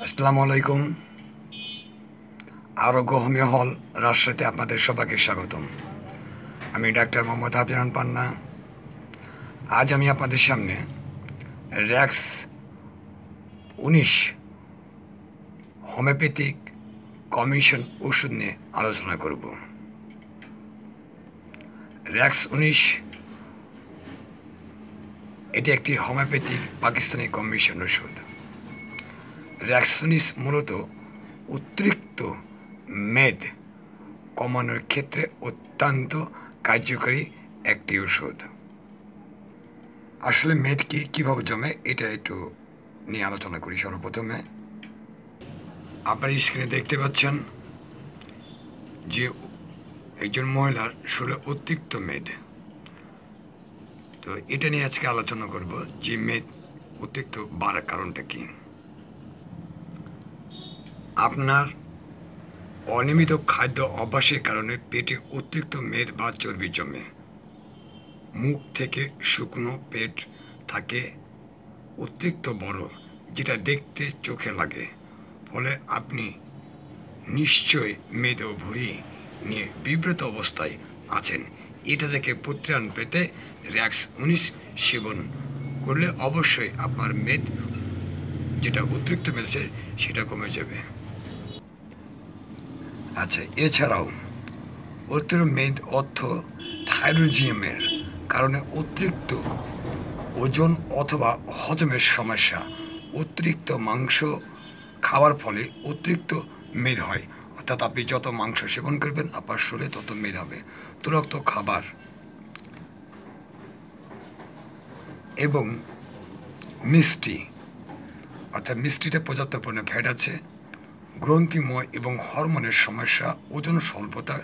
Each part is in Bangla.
আসসালামু আলাইকুম। আরোগ্য হোমিও হল রাজশাহীতে আপনাদের সবাইকে স্বাগতম। আমি ডাক্তার মোহাম্মদ হাফিজান পান্না। আজ আমি আপনাদের সামনে র্যাক্স 19 হোমিওপ্যাথিক কমিশন ওষুধ নিয়ে আলোচনা করব। র্যাক্স 19 এটি একটি হোমিওপ্যাথিক পাকিস্তানি কমিশন ওষুধ। র্যাক্স 19 মূলত অতিরিক্ত মেদ কমানোর ক্ষেত্রে অত্যন্ত কার্যকরী একটি ওষুধ। আসলে মেদ কীভাবে জমে এটা একটু নিয়ে আলোচনা করি। সর্বপ্রথমে আপনার স্ক্রিনে দেখতে পাচ্ছেন যে একজন মহিলার শরীরে অতিরিক্ত মেদ। তো এটা নিয়ে আজকে আলোচনা করব যে মেদ অতিরিক্ত বাড়ার কারণটা কি। আপনার অনিয়মিত খাদ্য অভ্যাসের কারণে পেটে অতিরিক্ত মেদ বা চর্বি জমে। মুখ থেকে শুকনো পেট থাকে অতিরিক্ত বড়, যেটা দেখতে চোখে লাগে। ফলে আপনি নিশ্চয়ই মেদ ও ভুঁড়ি নিয়ে বিব্রত অবস্থায় আছেন। এটা থেকে পরিত্রাণ পেতে র্যাক্স 19 সেবন করলে অবশ্যই আপনার মেদ, যেটা অতিরিক্ত মেদ সেটা কমে যাবে। আচ্ছা, এছাড়াও অতিরিক্ত মেদ অর্থ থাইরয়েডিজমের কারণে অতিরিক্ত ওজন অথবা হজমের সমস্যা। অতিরিক্ত মাংস খাওয়ার ফলে অতিরিক্ত মেদ হয়, অর্থাৎ আপনি যত মাংস সেবন করবেন আপনার শরীরে তত মেদ হবে। তৈলাক্ত খাবার এবং মিষ্টি, অর্থাৎ মিষ্টিতে পর্যাপ্ত পরিমাণে ফ্যাট আছে। গ্রন্থিময় এবং হরমোনের সমস্যা, ওজন স্বল্পতা,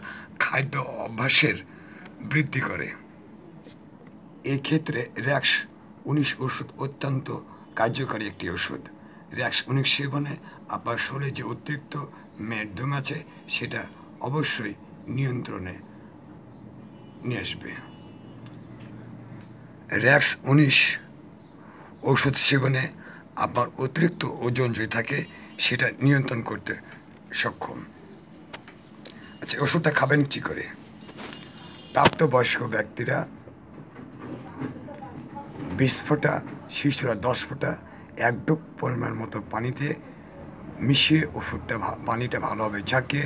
খাদ্য অভ্যাসের বৃদ্ধি করে। এক্ষেত্রে র্যাক্স 19 ওষুধ অত্যন্ত কার্যকারী একটি ওষুধ। র্যাক্স 19 সেবনে আপনার শরীরে যে অতিরিক্ত মেদ জমে আছে সেটা অবশ্যই নিয়ন্ত্রণে নিয়ে আসবে। র্যাক্স 19 ওষুধ সেবনে আপনার অতিরিক্ত ওজন যদি থাকে সেটা নিয়ন্ত্রণ করতে সক্ষম। আচ্ছা, ওষুধটা খাবেন কি করে? প্রাপ্তবয়স্ক ব্যক্তিরা 20 ফোঁটা, শিশুরা 10 ফোঁটা 1 ডোপ পরিমাণ মতো পানিতে মিশিয়ে পানিটা ভালোভাবে ঝাঁকিয়ে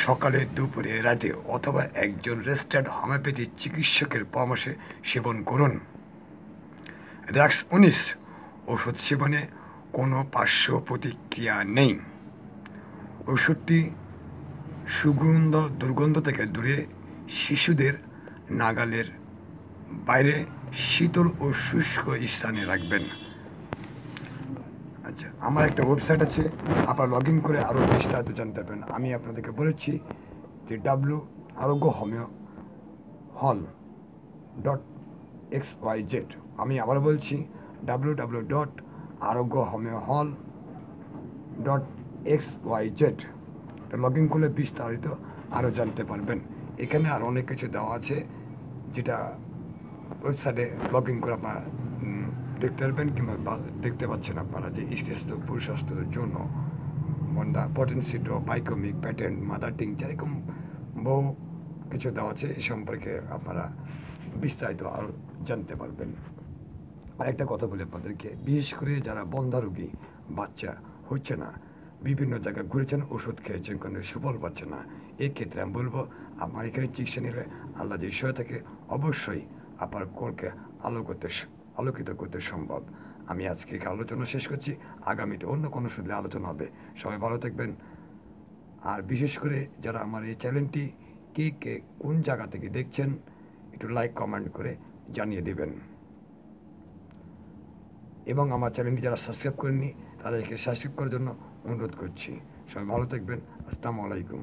সকালে, দুপুরে, রাতে অথবা একজন রেজিস্টার্ড হোমিওপ্যাথি চিকিৎসকের পরামর্শে সেবন করুন। র্যাক্স 19 ওষুধ সেবনে কোনো পার্শ্ব প্রতিক্রিয়া নেই। ওষুধটি দুর্গন্ধ থেকে দূরে, শিশুদের নাগালের বাইরে শীতল ও শুষ্ক স্থানে রাখবেন। আচ্ছা, আমার একটা ওয়েবসাইট আছে, আপনারা লগ ইন করে আরও বিস্তারিত জানতে পারবেন। আমি আপনাদেরকে বলেছি যে arogyhomeohall.xyz। আমি আবার বলছি www.arogyhomeohall.xyz। লগ ইন করলে বিস্তারিত আরও জানতে পারবেন। এখানে আর অনেক কিছু দেওয়া আছে, যেটা ওয়েবসাইটে লগ ইন করে আপনারা দেখতে পারবেন, কিংবা দেখতে পাচ্ছেন আপনারা যে স্বাস্থ্য, পুরুষাস্ত্রের জন্য মন্দা, পটেন্সিটো, বাইকমিক, প্যাটেন্ট, মাদার টিংচার, এরকম বহু কিছু দেওয়া আছে। এ সম্পর্কে আপনারা বিস্তারিত আরও জানতে পারবেন। আর একটা কথা বলি আপনাদেরকে, বিশেষ করে যারা বন্ধ্যা রোগী, বাচ্চা হচ্ছে না, বিভিন্ন জায়গায় ঘুরেছেন, ওষুধ খেয়েছেন, কোনো সুফল পাচ্ছে না, এক্ষেত্রে আমি বলবো আপনার এখানে চিকিৎসা নিলে আল্লাহ যে সহায়তাকে অবশ্যই আপনার কোলকে আলোকিত করতে সম্ভব। আমি আজকে আলোচনা শেষ করছি। আগামীতে অন্য কোনো ওষুধে আলোচনা হবে। সবাই ভালো থাকবেন। আর বিশেষ করে যারা আমার এই চ্যানেলটি কে কোন জায়গা থেকে দেখছেন একটু লাইক কমেন্ট করে জানিয়ে দেবেন। এবং আমার চ্যানেলটি যারা সাবস্ক্রাইব করেননি তাদেরকে সাবস্ক্রাইব করার জন্য অনুরোধ করছি। সবাই ভালো থাকবেন। আসসালামু আলাইকুম।